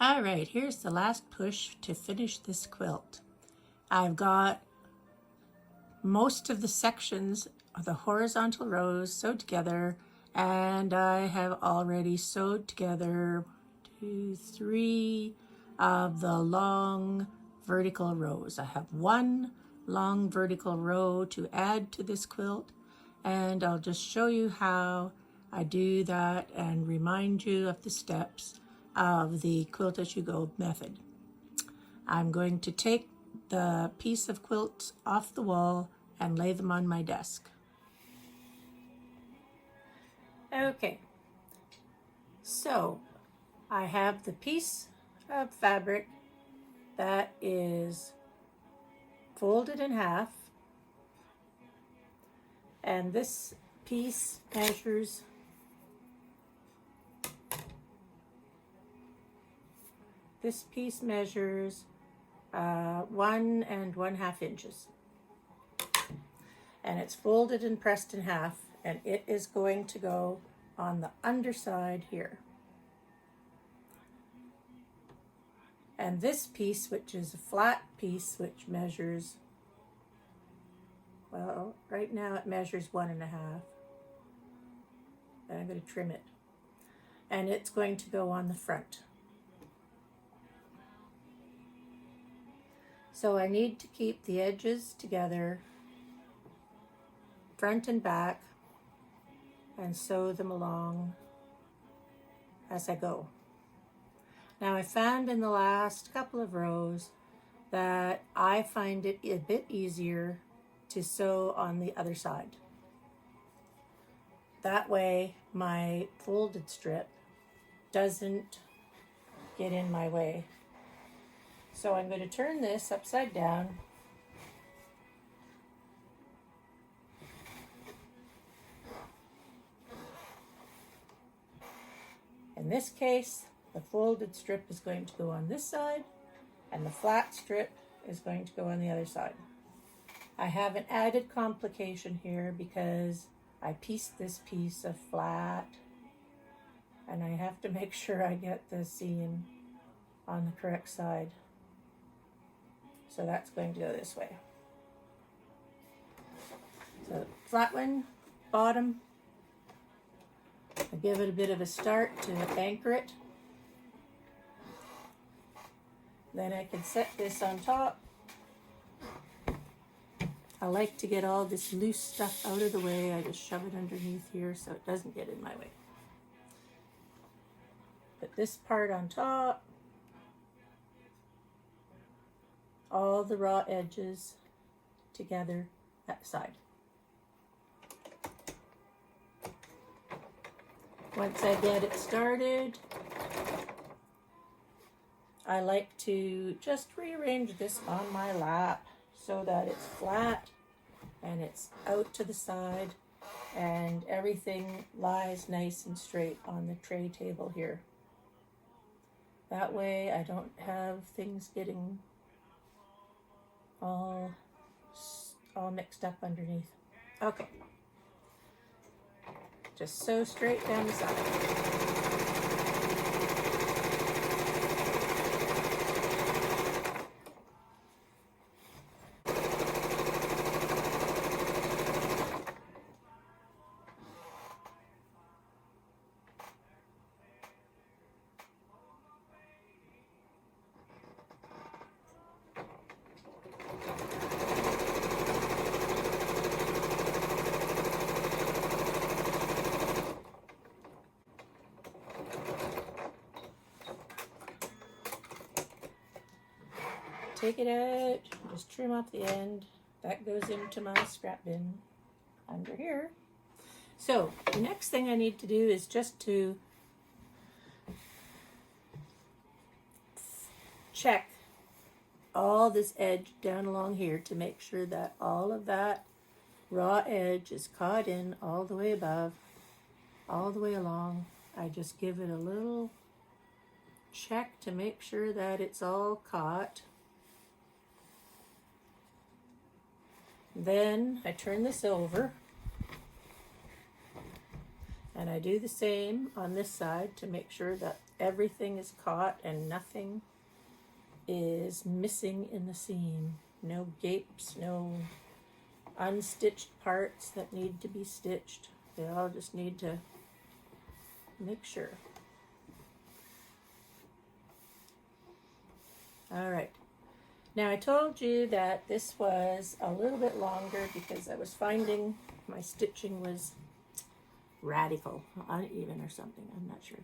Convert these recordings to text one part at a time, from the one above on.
All right, here's the last push to finish this quilt. I've got most of the sections of the horizontal rows sewed together, and I have already sewed together 2, 3 of the long vertical rows. I have one long vertical row to add to this quilt, and I'll just show you how I do that and remind you of the steps of the quilt as you go method. I'm going to take the piece of quilt off the wall and lay them on my desk. Okay, so I have the piece of fabric that is folded in half, and this piece measures 1 1/2 inches, and it's folded and pressed in half, and it is going to go on the underside here. And this piece, which is a flat piece, which measures, well, right now it measures 1 1/2, and I'm going to trim it, and it's going to go on the front. So I need to keep the edges together, front and back, and sew them along as I go. Now I found in the last couple of rows that I find it a bit easier to sew on the other side. That way my folded strip doesn't get in my way. So I'm going to turn this upside down . In this case, the folded strip is going to go on this side, and the flat strip is going to go on the other side. I have an added complication here because I pieced this piece of flat, and I have to make sure I get the seam on the correct side. So that's going to go this way. So flat one, bottom. I give it a bit of a start to anchor it. Then I can set this on top. I like to get all this loose stuff out of the way. I just shove it underneath here so it doesn't get in my way. Put this part on top. All the raw edges together at the side. Once I get it started, I like to just rearrange this on my lap so that it's flat and it's out to the side and everything lies nice and straight on the tray table here. That way I don't have things getting all mixed up underneath. Okay. Just sew straight down the side. Take it out, just trim off the end. That goes into my scrap bin under here. So the next thing I need to do is just to check all this edge down along here to make sure that all of that raw edge is caught in all the way above, all the way along. I just give it a little check to make sure that it's all caught. Then I turn this over And I do the same on this side to make sure that everything is caught and nothing is missing in the seam. No gapes, no unstitched parts that need to be stitched. They all just need to make sure. All right. Now I told you that this was a little bit longer because I was finding my stitching was radical, uneven or something, I'm not sure.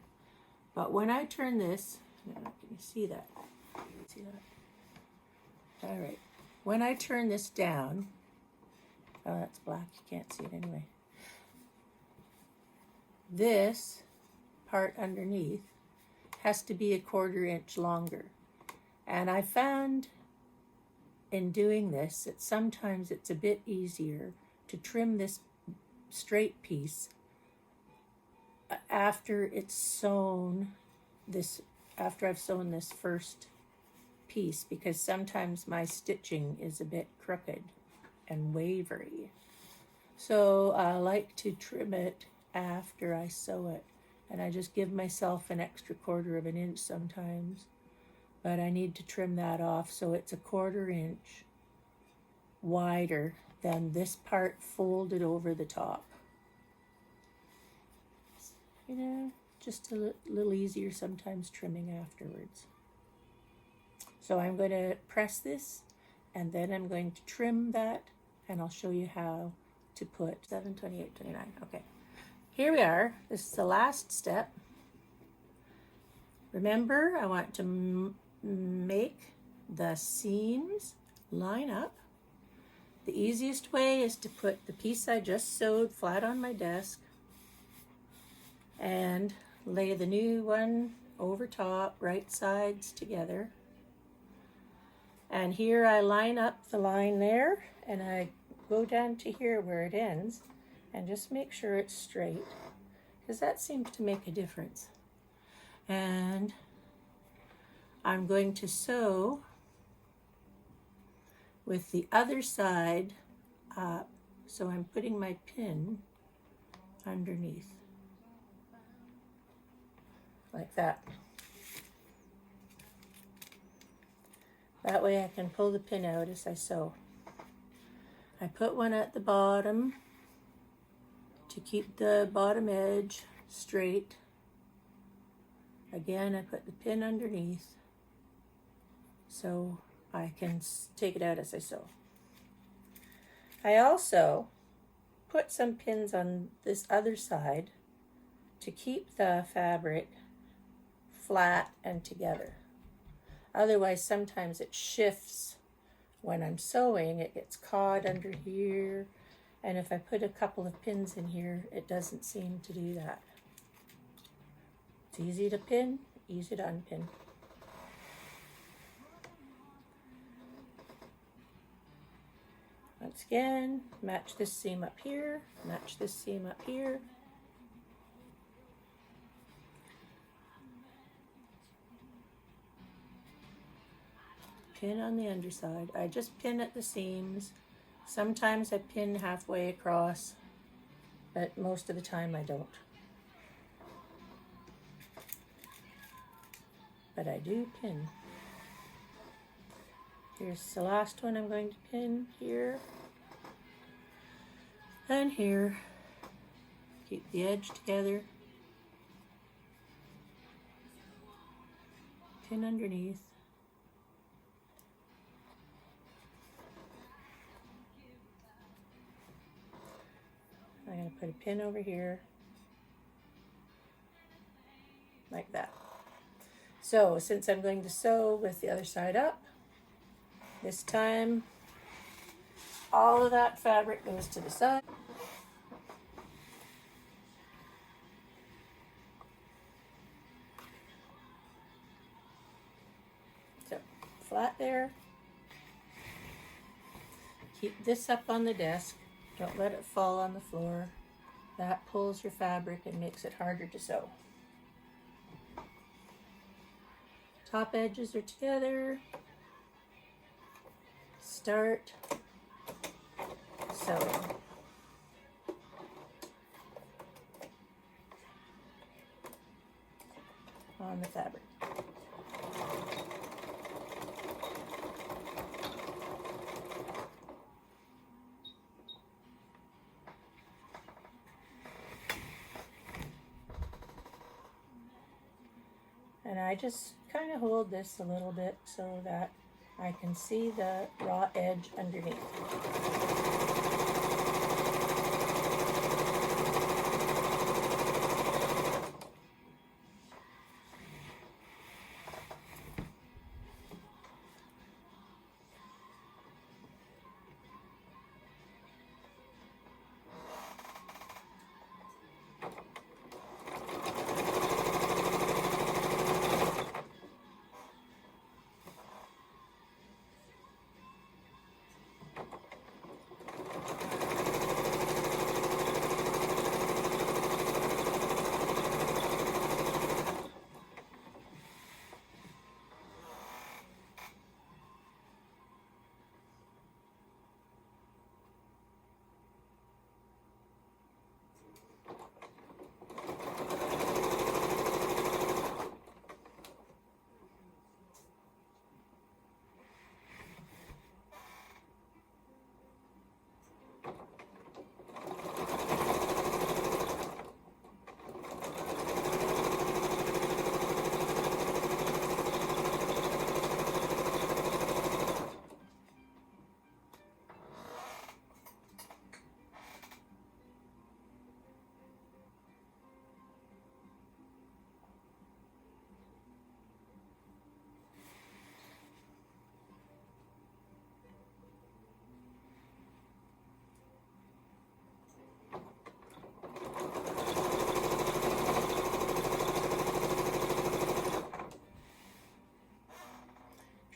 But when I turn this, can you see that? See that? All right. When I turn this down, oh, that's black, you can't see it anyway. This part underneath has to be 1/4 inch longer. And I found in doing this that sometimes it's a bit easier to trim this straight piece after it's sewn this, after I've sewn this first piece, because sometimes my stitching is a bit crooked and wavery. So I like to trim it after I sew it, and I just give myself an extra 1/4 inch sometimes, but I need to trim that off so it's 1/4 inch wider than this part folded over the top. You know, just a little easier sometimes trimming afterwards. So I'm going to press this, and then I'm going to trim that, and I'll show you how to put 7, 28, 29. Okay, here we are. This is the last step. Remember, I want to make the seams line up. The easiest way is to put the piece I just sewed flat on my desk and lay the new one over top, right sides together. And here I line up the line there, and I go down to here where it ends and just make sure it's straight, because that seems to make a difference. And I'm going to sew with the other side up, so I'm putting my pin underneath like that. That way I can pull the pin out as I sew. I put one at the bottom to keep the bottom edge straight. Again, I put the pin underneath so I can take it out as I sew. I also put some pins on this other side to keep the fabric flat and together. Otherwise, sometimes it shifts when I'm sewing. It gets caught under here, and if I put a couple of pins in here, it doesn't seem to do that. It's easy to pin, easy to unpin. Once again, match this seam up here, match this seam up here. Pin on the underside. I just pin at the seams. Sometimes I pin halfway across, but most of the time I don't. But I do pin. Here's the last one I'm going to pin here and here. Keep the edge together. Pin underneath. I'm going to put a pin over here, like that. So since I'm going to sew with the other side up, this time all of that fabric goes to the side. So flat there. Keep this up on the desk. Don't let it fall on the floor. That pulls your fabric and makes it harder to sew. Top edges are together. Start sewing. on the fabric. And I just kind of hold this a little bit so that I can see the raw edge underneath.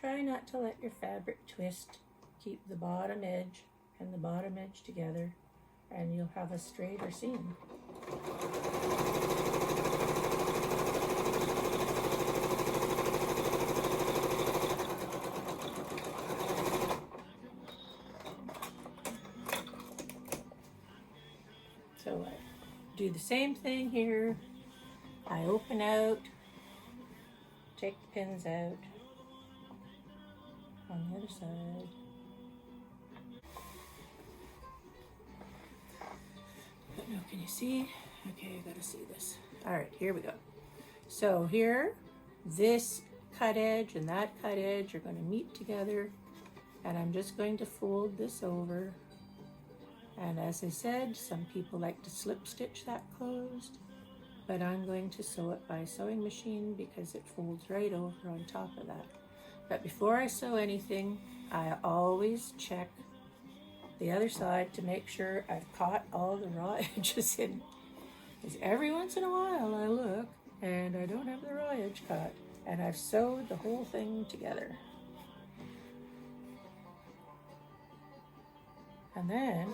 Try not to let your fabric twist. Keep the bottom edge and the bottom edge together, and you'll have a straighter seam. So I do the same thing here. I open out, take the pins out on the other side. But now can you see? Okay, I gotta see this. All right, here we go. So here, this cut edge and that cut edge are going to meet together, and I'm just going to fold this over. And as I said, some people like to slip stitch that closed, but I'm going to sew it by sewing machine because it folds right over on top of that. But before I sew anything, I always check the other side to make sure I've caught all the raw edges in. Because every once in a while I look and I don't have the raw edge caught, and I've sewed the whole thing together. And then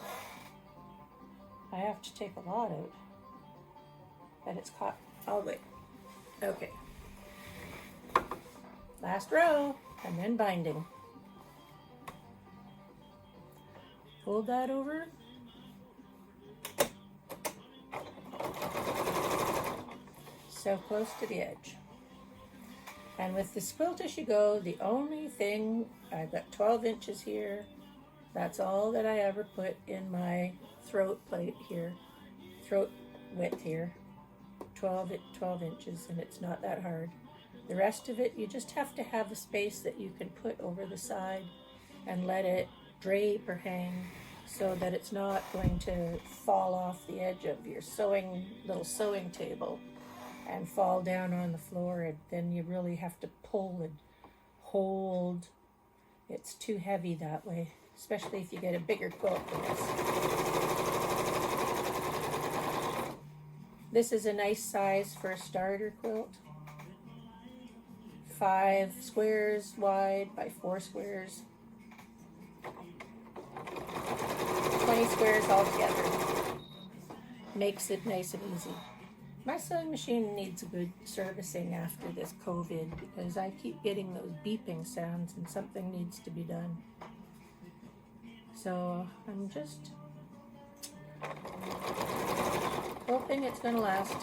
I have to take a lot out that it's caught all the way. Okay. Last row, and then binding. Fold that over. So close to the edge. And with this quilt as you go, the only thing, I've got 12 inches here. That's all that I ever put in my throat plate here, throat width here, 12 inches, and it's not that hard. The rest of it, you just have to have a space that you can put over the side and let it drape or hang so that it's not going to fall off the edge of your little sewing table and fall down on the floor, and then you really have to pull and hold. It's too heavy that way, especially if you get a bigger quilt than this. This is a nice size for a starter quilt. 5 squares wide by 4 squares. 20 squares altogether. Makes it nice and easy. My sewing machine needs a good servicing after this COVID because I keep getting those beeping sounds and something needs to be done. So I'm just hoping it's going to last.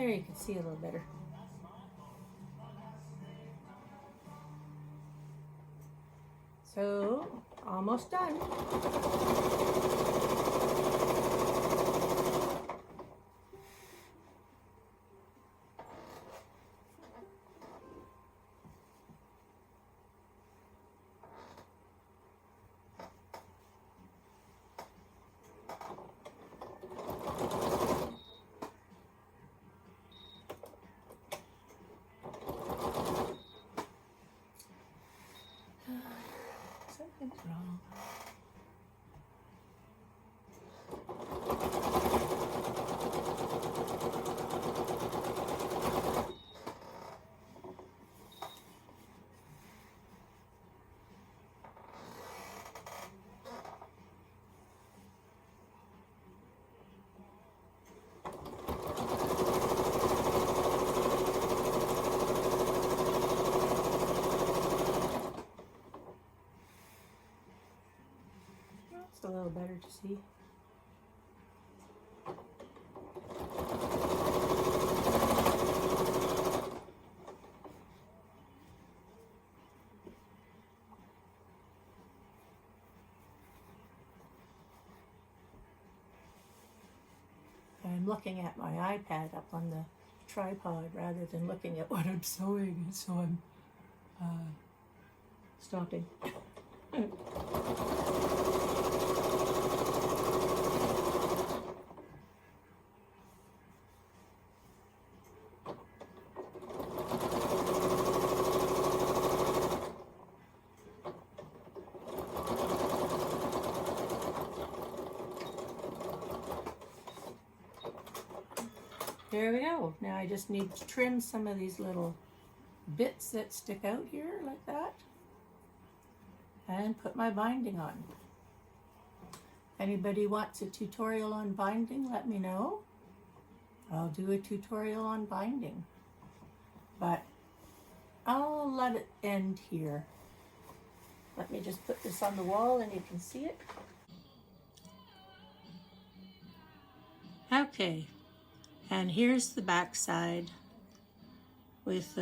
There you can see a little better. So, almost done. Something's wrong. It's a little better to see. I'm looking at my iPad up on the tripod rather than looking at what I'm sewing, so I'm stopping. There we go. Now I just need to trim some of these little bits that stick out here like that and put my binding on. Anybody wants a tutorial on binding, let me know. I'll do a tutorial on binding, but I'll let it end here. Let me just put this on the wall and you can see it. Okay. And here's the back side with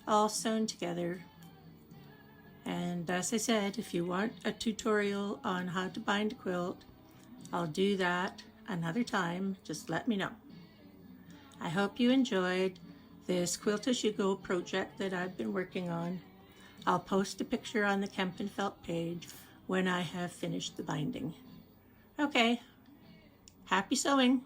all sewn together. And as I said, if you want a tutorial on how to bind a quilt, I'll do that another time. Just let me know. I hope you enjoyed this Quilt As You Go project that I've been working on. I'll post a picture on the Kemp & Felt page when I have finished the binding. Okay, happy sewing!